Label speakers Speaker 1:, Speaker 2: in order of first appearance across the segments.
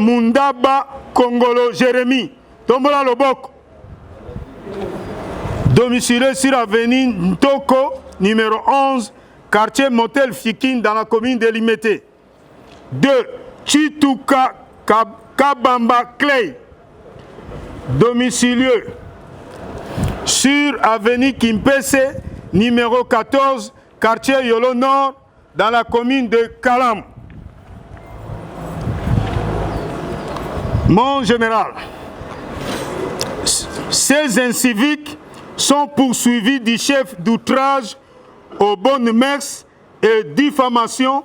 Speaker 1: Mundaba Kongolo Jérémy, Tombola Loboko. Domicilié sur avenue Ntoko, numéro 11, quartier Motel Fikin, dans la commune de Limete. 2. Chituka Kabamba Clay, domicilié sur avenue Kimpese, numéro 14, quartier Yolo Nord, dans la commune de Kalam. Mon général, ces inciviques sont poursuivis du chef d'outrage aux bonnes mœurs et diffamation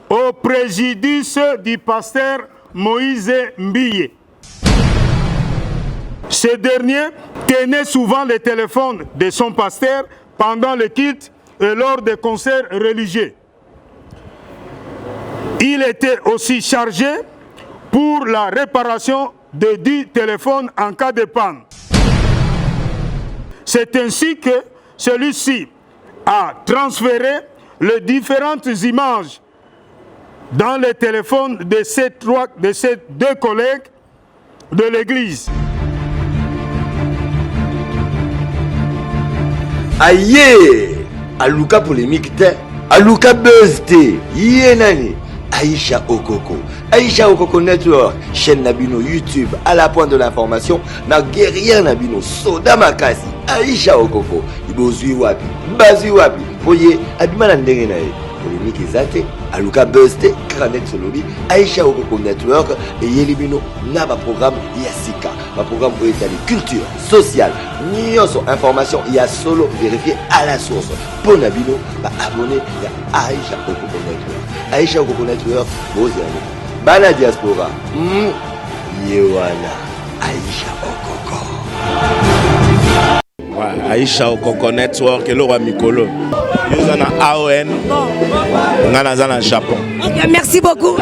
Speaker 1: au préjudice du pasteur Moïse Mbiye. Ce dernier tenait souvent le téléphone de son pasteur pendant le culte et lors des concerts religieux. Il était aussi chargé pour la réparation de 10 téléphones en cas de panne. C'est ainsi que celui-ci a transféré les différentes images dans les téléphones de ces deux collègues de l'église.
Speaker 2: Aïe, Aluka polémique te, Aluka buzz te, Yenani, Aïcha Okoko, Aïcha Okoko Network, chaîne Nabino YouTube, à la pointe de l'information, na guerrière Nabino, Soda Makasi, Aïcha Okoko, Ibozui Wapi, Bazui Wapi, Foye, Abimana Nderenae, polémique ezate, Aluka buzz te, Kranet Solobi, Aïcha Okoko Network, et Yelibino, na ma programme Yassika. Un programme pour étaler culture, sociale, nyoso, information, il y a solo vérifié à la source. Pour Nabino, abonné à Aïcha Okoko Network. Aïcha Okoko Network, vos amis. Bana diaspora, Yewana, Aïcha Okoko.
Speaker 3: Ouais, Aïcha Okoko Network, et Laura Mikolo. Nous sommes à AON, nous sommes au Japon.
Speaker 4: Ok, merci beaucoup.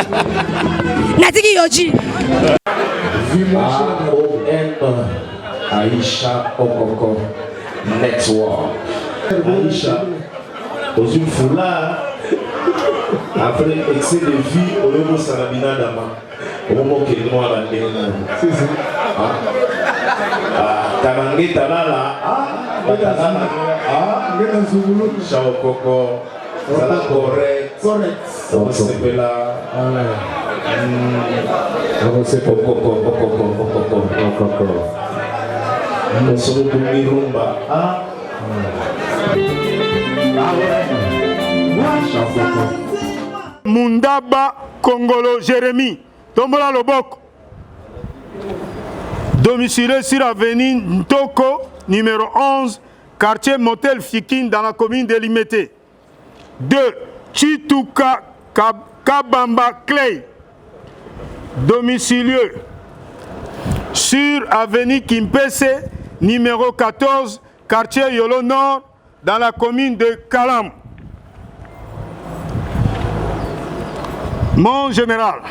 Speaker 4: Natiki Yoji.
Speaker 5: Aïcha Okoko Network. Aïcha, aux une foulard, après excès de vie, au niveau Sarabina Dama, au moment qu'il est noir à l'année. Tanangé Tanala, Aïcha Okoko, ça la correct, on se fait là.
Speaker 1: Mundaba Kongolo Jérémy, Tombola Loboko. Domicilié sur avenue Ntoko, numéro 11, quartier Motel Fikin, dans la commune de Limete. 2. Chituka Kabamba Clay, domicilié sur avenue Kimpese, numéro 14, quartier Yolo Nord, dans la commune de Kalam. Mon général,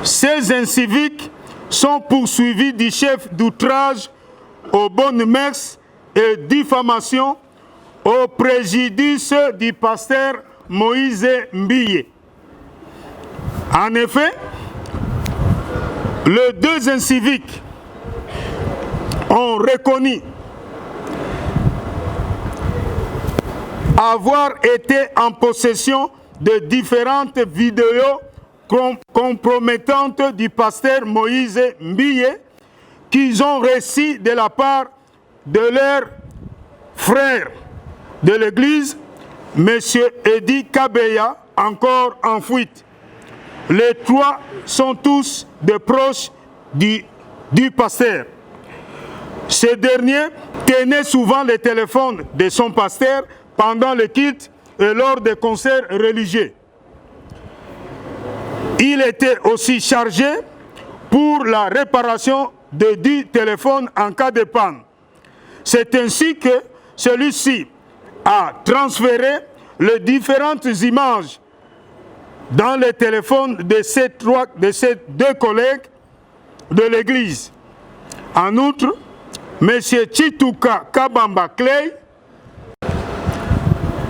Speaker 1: ces inciviques sont poursuivis du chef d'outrage aux bonnes mœurs et diffamation au préjudice du pasteur Moïse Mbiye. En effet, les deux inciviques ont reconnu avoir été en possession de différentes vidéos compromettantes du pasteur Moïse Mbiye qu'ils ont reçues de la part de leur frère de l'église, M. Edi Kabeya, encore en fuite. Les trois sont tous des proches du pasteur. Ce dernier tenait souvent le téléphone de son pasteur pendant le culte et lors des concerts religieux. Il était aussi chargé pour la réparation de 10 téléphones en cas de panne. C'est ainsi que celui-ci a transféré les différentes images dans les téléphones de ces deux collègues de l'église. En outre, M. Chituka Kabamba Clay,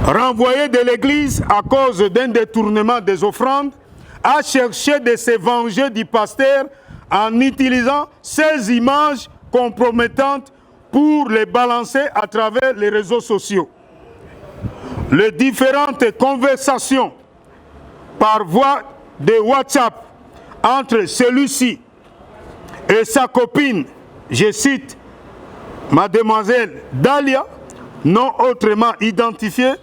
Speaker 1: renvoyé de l'église à cause d'un détournement des offrandes, a cherché de se venger du pasteur en utilisant ces images compromettantes pour les balancer à travers les réseaux sociaux. Les différentes conversations par voie de WhatsApp entre celui-ci et sa copine, je cite, Mademoiselle Dalia, non autrement identifiée,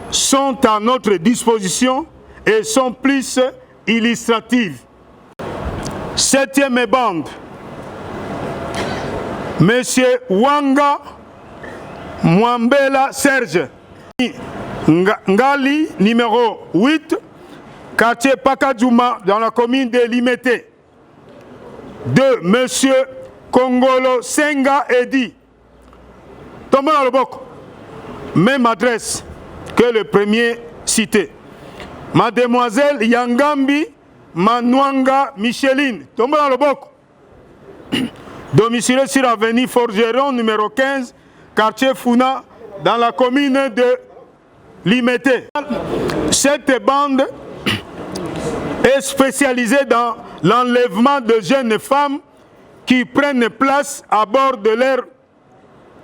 Speaker 1: sont à notre disposition et sont plus illustratives. 7e bande, Monsieur Wanga Mwambela Serge, Ngali, numéro 8, quartier Pakadjouma, dans la commune de Limete. 2. Monsieur Kongolo Senga Edi. Tombez dans le boc. Même adresse que le premier cité. Mademoiselle Yangambi Manwanga Micheline. Tombez dans le boc. Domicile sur avenue Forgeron, numéro 15, quartier Founa, dans la commune de Limete. Cette bande est spécialisée dans l'enlèvement de jeunes femmes qui prennent place à bord de leur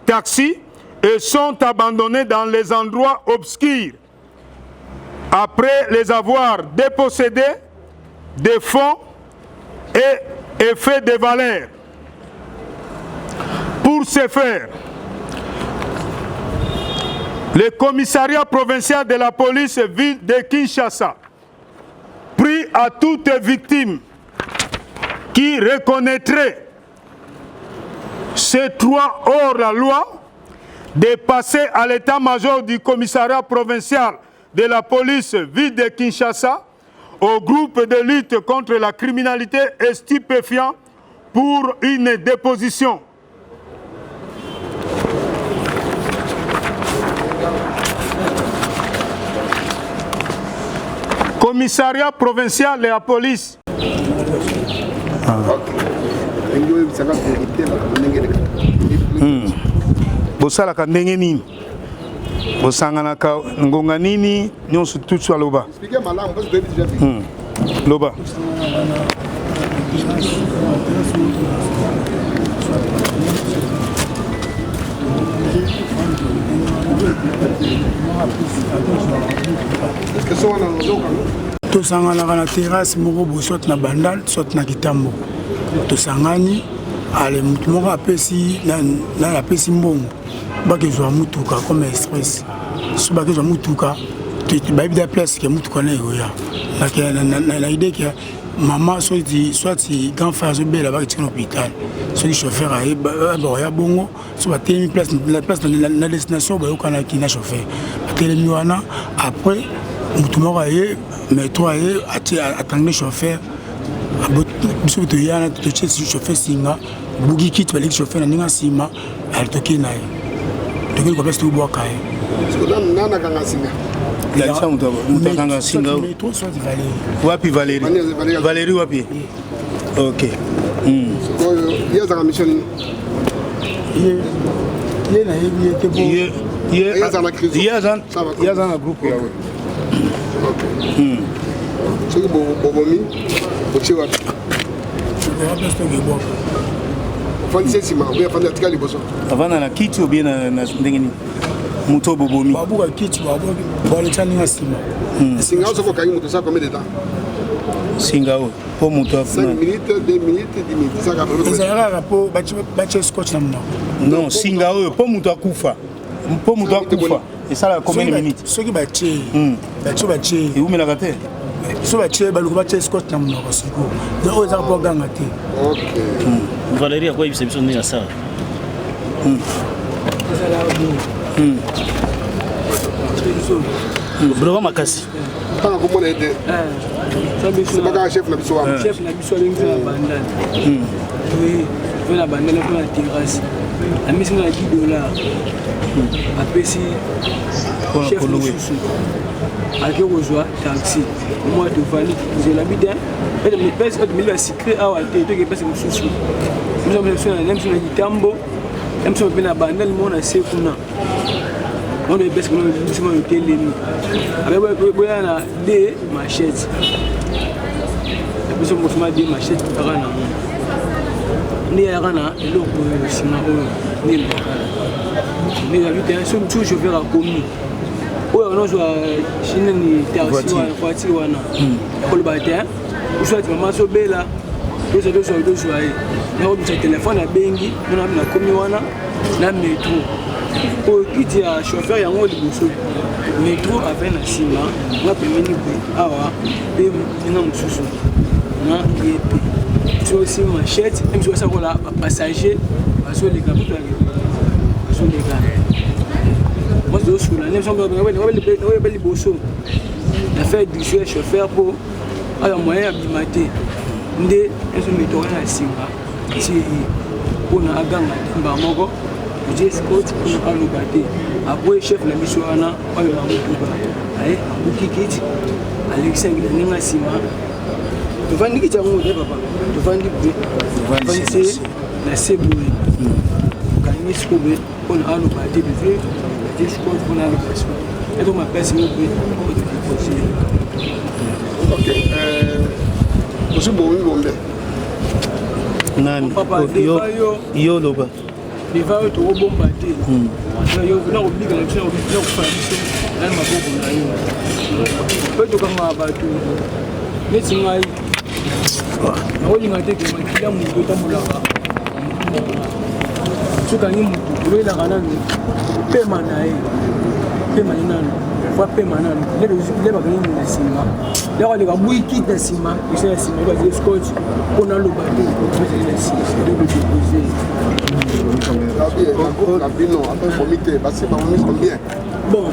Speaker 1: taxi et sont abandonnées dans les endroits obscurs. Après les avoir dépossédés des fonds et effets de valeur. Pour ce faire, le commissariat provincial de la police ville de Kinshasa prie à toute victime qui reconnaîtrait ces 3 hors la loi de passer à l'état-major du commissariat provincial de la police ville de Kinshasa au groupe de lutte contre la criminalité et stupéfiants pour une déposition. Commissariat provincial de la police. Bosalaka ndenge nini? Bosanganaka ngonga nini? Nyonso tutsu aloba. Loba.
Speaker 6: Tosangana na terrasse moko bo soit na bandal soit na kitambo. Tosangani ale mutu moko apesi na apesi mbongo. Bakezwa mutuka comme express. So bakezwa mutuka ba bida place ke mutuka na yoya. Na idée que maman soit grand frère zo bela ba kitina hôpital. So le chauffeur a ya bongo so ba temi place la place na destination ba yokana ki na chauffeur. Ba telemi wana après mutu moko aye métro aye attendre chauffeur biso to yana to tche chauffeur singa bugi kit balik chauffeur na ninga sima al toki naye toki ko best bo kaye
Speaker 7: parce que nana kanga singa
Speaker 1: la chambre to kanga singa
Speaker 6: métro soit
Speaker 1: wapi Valérie wapi OK
Speaker 7: ya za mission
Speaker 6: ye na yebi te bo
Speaker 7: ya za na groupe ya soki bobomi otie wapi ofandisi nsima obe afandi atika liboso
Speaker 1: avanda na kiti obie na ndenge nini moto bobomi
Speaker 6: babuka kiti baleta ninga nsima
Speaker 7: singa o soki okangi moto osala combien de temps
Speaker 1: singa o mpo moto
Speaker 7: 5 minutes 2 minutes 10 minutes
Speaker 6: ezalaka kaka mpo batie scotch na monoko
Speaker 1: non singa oyo mpo moto akufa esalaka combien de minutes
Speaker 6: soki batie batie
Speaker 1: eumelaka te
Speaker 6: so batie baluka batie scotch na monoko sikoyo donc oyo ezaka mpo aganga te
Speaker 8: Valérie akoyebisa biso ndenge asala bravo makasi
Speaker 7: mpanga komona ete sebaka chef na biso wana
Speaker 9: chef na biso abengi na bandal na bandal mpo na terrasse amisi na $10 apesi chef mosusu ake kozwa taxi moi tovandi zelabi te pese oyo tomeli basikre awa te toke pese mosusu miso na kitambo miso mpe na bandal mo na se kuna on est presque nous sommes au télémi avec boya na des machettes biso mosoma de machette kaka na nde yaka na eloko oyo nsima oyo nde mbakala nde yabi te so mosusu chauffeur akomi oyo anozwa chineni taxi wana voiture wana ekoloba te oswati mama sobela tozwa ye nakobisa telefone abengi nona nakomi wana na métro oyo kiti ya chauffeur yango liboso métro ave na nsima nga pemeni boye awa mpe nga mosusu na ye pe so osi machette mpe biso basakola bapassager bazoleka bazoleka moi tozosula nde liboso na faire dusue chauffeur mpo aya moyen abima te nde ezo métro na nsima ti mpona aganga temba moko je scott mpona aloba te après chef na biso wana oyo na motuka aye abuki kiti alekisangila ndenge nsima tovandi kiti yango te papa tovandi boye se na se boye kangi siko boye mpona aloba te beve je scott mpona aloba so eto mapesi mo boye otokiposie
Speaker 7: ok osi bomi bombe
Speaker 8: nani yo loba
Speaker 9: deva oyo tokobomba te na kobika na biso na kofala biso nani maboko na yo mpe tokanga bato neti ngai nakolinga te ke makila motu otambolaka sokangi motu oloyelaka nano pema na ye pema ye nano fa pema nano le bakangi na nsima leko aleka bwikite na nsima esa ya nsima ebazile scotch mpona aloba te ozali na nsima edodepose bon,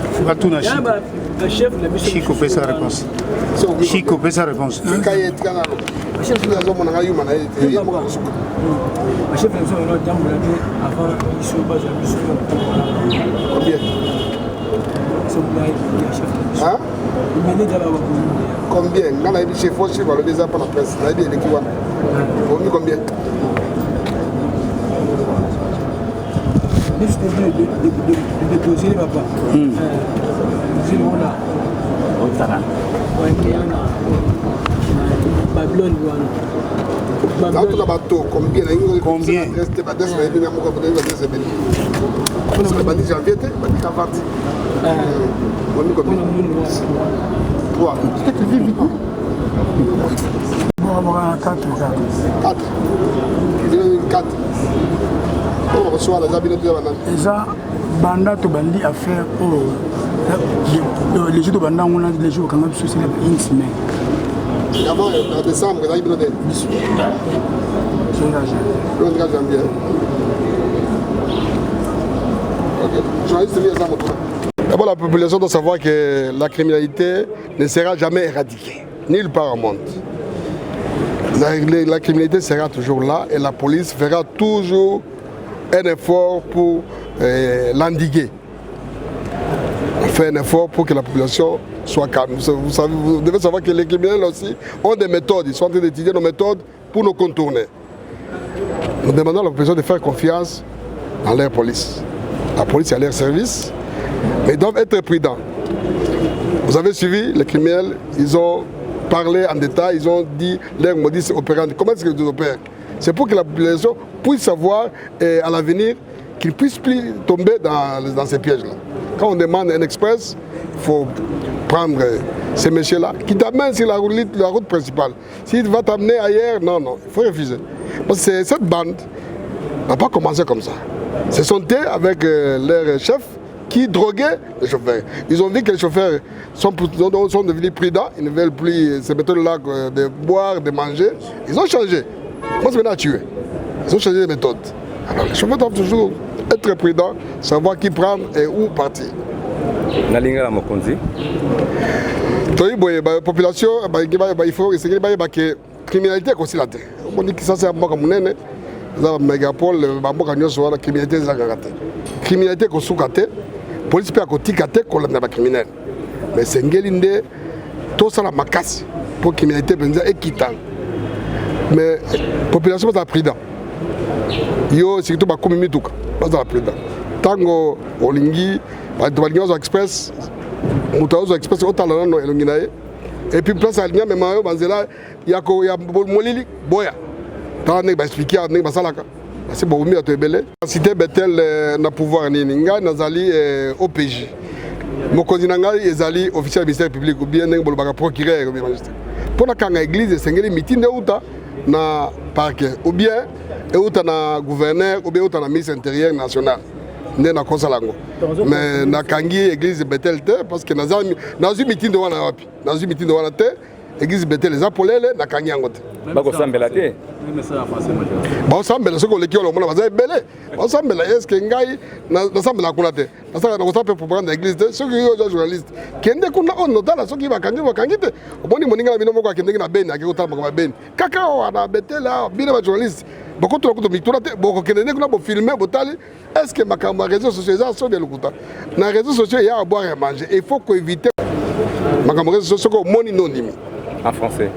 Speaker 9: chef
Speaker 6: Chico fait sa réponse. Chico fait sa réponse.
Speaker 7: Combien? Quand on a dit chef, il faut le déjà pour la presse. On a dit combien?
Speaker 9: de déposer papa. Babylone
Speaker 7: combien?
Speaker 6: eza banda tobandi affaire oyo les jours tobanda ngona les jours bakanga biso sila une semaine
Speaker 7: avant en décembre ezalaki bino te janvier. D'abord, la population doit savoir que la criminalité ne sera jamais éradiquée, nulle part au monde. La criminalité sera toujours là et la police fera toujours un effort pour l'endiguer. On fait un effort pour que la population soit calme. Vous devez savoir que les criminels aussi ont des méthodes. Ils sont en train d'étudier nos méthodes pour nous contourner. Nous demandons à la population de faire confiance dans leur police. La police est à leur service, mais ils doivent être prudents. Vous avez suivi les criminels, ils ont parlé en détail, ils ont dit leur modus operandi. Comment est-ce qu'ils opèrent? C'est pour que la population puisse savoir à l'avenir qu'ils ne puissent plus tomber dans ces pièges-là. Quand on demande un express, il faut prendre ces messieurs-là qui t'amènent sur la route principale. S'il va t'amener ailleurs, non, il faut refuser. Parce que cette bande n'a pas commencé comme ça. Ce sont eux avec leur chef qui droguaient les chauffeurs. Ils ont vu que les chauffeurs sont devenus prudents, ils ne veulent plus ces méthodes-là de boire, de manger. Ils ont changé. Moi, c'est maintenant à tuer. Ils ont changé de méthode. Alors, les chauffeurs doivent toujours être prudents, savoir qui prendre et où partir.
Speaker 10: Nalinga Mokonzi.
Speaker 7: La population, il faut essayer de dire que la criminalité est considérée. On dit que ça, c'est un peu comme la mégapole, la criminalité est considérée. La criminalité est considérée. La police peut être considérée comme criminel. Mais c'est une tout ça la macasse pour la criminalité est équitable. Mais la population est prudente. Yo surtout ba komi mituka baza prudent. Tango olingi ba express mutazo express otala no elongi naye Et puis place à l'Igna, mais Mario Banzela, il y a Molili, Boya. Tant que expliquer à Nek Basalaka. C'est bon, mieux à te belé. La cité Betel n'a pouvoir ni Ninga, Nazali OPJ. Mon cousin est allé officiel du ministère public ou bien Nek Bolbaga procureur ou bien magistrat. Pour la église, c'est un meeting de Outa na parquet ou bien Outa na gouverneur ou bien Outa na ministre intérieur national. Né na Konsalango. Mais na Kangi église Betel parce que dans un meeting de Wana Wapi, dans un meeting de Wana Te, église Betel les apolés na Kangi Angote.
Speaker 10: Bako sambela te.
Speaker 7: Ba sambela soko leki olo mona baza belé. Ba sambela est-ce que ngai na sambela kuna te. Na saka na kosape propagande église te, soko yo journaliste. Kende kuna on notala soko ba kangi te. Oboni moninga bino moko akende na beni akiko ba beni. Kaka wana Betela bino ba journaliste. Boko to ko mitura te boko kende kuna bo filmer botali. Est-ce que makamba réseaux sociaux ça so bien lokuta. Na réseaux sociaux il y a à boire et manger. Il faut éviter makamba réseaux sociaux ko moni non dimi
Speaker 10: En français.